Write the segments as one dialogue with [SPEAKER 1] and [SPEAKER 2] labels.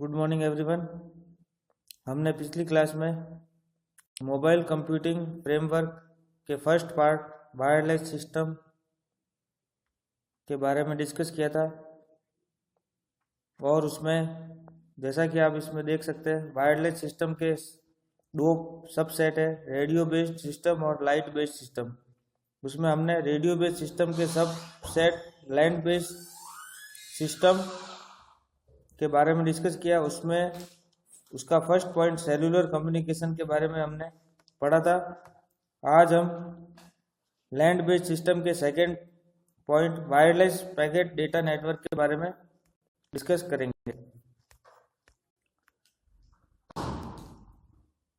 [SPEAKER 1] Good morning everyone. हमने पिछली class में मोबाइल कंप्यूटिंग फ्रेमवर्क के फर्स्ट पार्ट वायरलेस सिस्टम के बारे में डिस्कस किया था और उसमें जैसा कि आप इसमें देख सकते हैं वायरलेस सिस्टम के दो सबसेट है, रेडियो बेस्ड सिस्टम और लाइट बेस्ड सिस्टम। उसमें हमने रेडियो बेस्ड सिस्टम के सबसेट लैंड बेस्ड सिस्टम के बारे में डिस्कस किया। उसमें उसका फर्स्ट पॉइंट सेल्यूलर कम्युनिकेशन के बारे में हमने पढ़ा था। आज हम लैंड बेस्ड सिस्टम के second point wireless packet data network के बारे में डिस्कस करेंगे।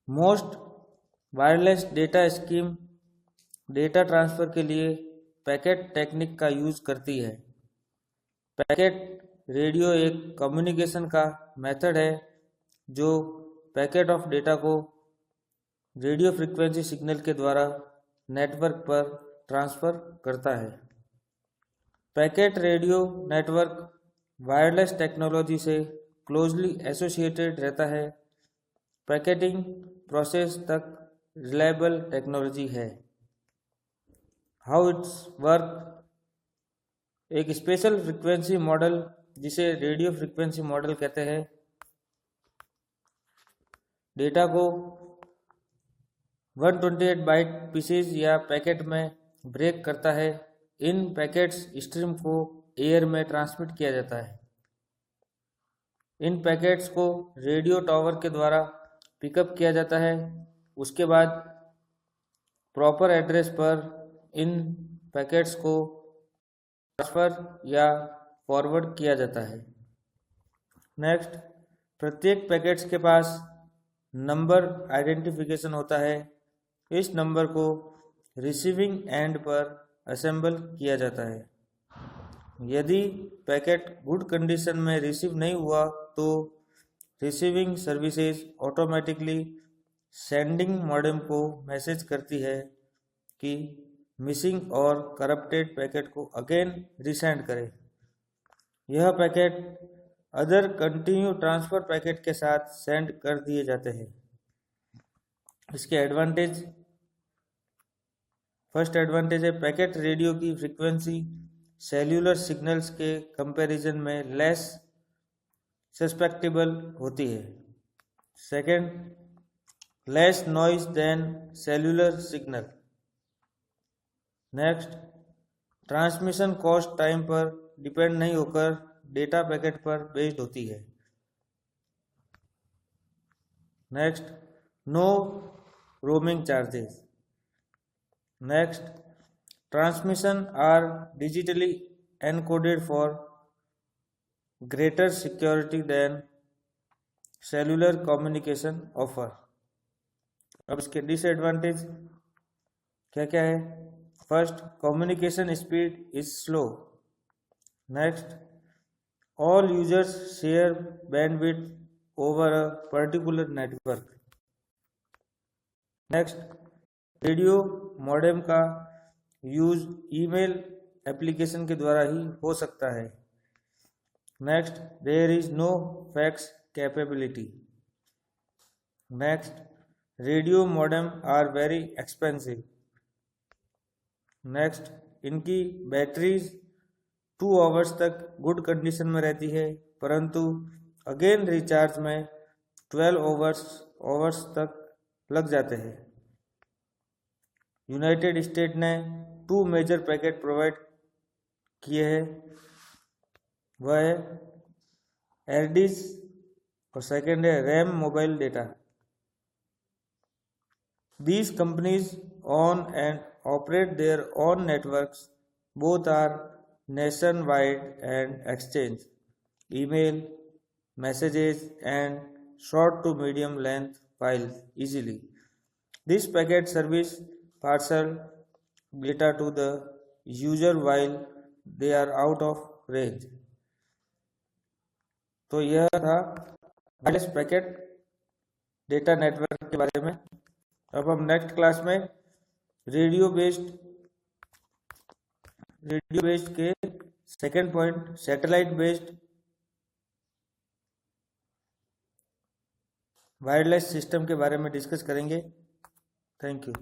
[SPEAKER 1] Most wireless data scheme data transfer के लिए पैकेट टेक्निक का यूज करती है। पैकेट रेडियो एक कम्युनिकेशन का मेथड है जो पैकेट ऑफ डेटा को रेडियो फ्रीक्वेंसी सिग्नल के द्वारा नेटवर्क पर ट्रांसफर करता है। Packet radio network wireless technology से क्लोजली एसोसिएटेड रहता है। पैकेटिंग प्रोसेस तक रिलायबल टेक्नोलॉजी है। हाउ इट्स वर्क, एक स्पेशल फ्रीक्वेंसी मॉडल जिसे रेडियो फ्रीक्वेंसी मॉडल कहते हैं डेटा को 128 बाइट पीसेज या पैकेट में ब्रेक करता है। इन पैकेट्स स्ट्रीम को एयर में ट्रांसमिट किया जाता है। इन पैकेट्स को रेडियो टावर के द्वारा पिकअप किया जाता है। उसके बाद प्रॉपर एड्रेस पर इन पैकेट्स को ट्रांसफर या फॉरवर्ड किया जाता है। नेक्स्ट, प्रत्येक पैकेट्स के पास नंबर आइडेंटिफिकेशन होता है। इस नंबर को रिसीविंग एंड पर असेंबल किया जाता है। यदि पैकेट गुड कंडीशन में रिसीव नहीं हुआ तो receiving services automatically sending modem को मैसेज करती है कि मिसिंग और करप्टेड पैकेट को अगेन रिसेंड करें। यह packet other continue transfer packet के साथ सेंड कर दिए जाते हैं। इसके एडवांटेज, फर्स्ट एडवांटेज है पैकेट रेडियो की फ्रीक्वेंसी सेल्यूलर सिग्नल्स के कंपैरिजन में लेस सस्पेक्टेबल होती है। Second, less noise than cellular signal. Next, transmission cost time पर डिपेंड नहीं होकर डेटा पैकेट पर बेस्ड होती है। Next, no roaming charges. Next, transmission are digitally encoded for greater security than cellular communication offer. अब इसके डिसएडवांटेज क्या क्या है? First, communication speed is slow. Next, all users share bandwidth over a particular network. Next, radio modem का use email application के द्वारा ही हो सकता है। Next, there is no fax capability. Next, radio modem are very expensive. Next, इनकी batteries 2 hours तक good condition में रहती है, परंतु अगेन रिचार्ज में 12 आवर्स तक लग जाते हैं। यूनाइटेड स्टेट ने 2 मेजर पैकेट प्रोवाइड किए हैं, वह है एरडीज और सेकेंड है RAM mobile data. These companies own and operate their own networks. Both are nationwide and exchange email, messages and short to medium length files easily. This packet service parcel data to the user while they are out of range. तो यह था wireless packet data network के बारे में। अब हम next class में radio based के second point satellite based wireless system के बारे में डिस्कस करेंगे। Thank you.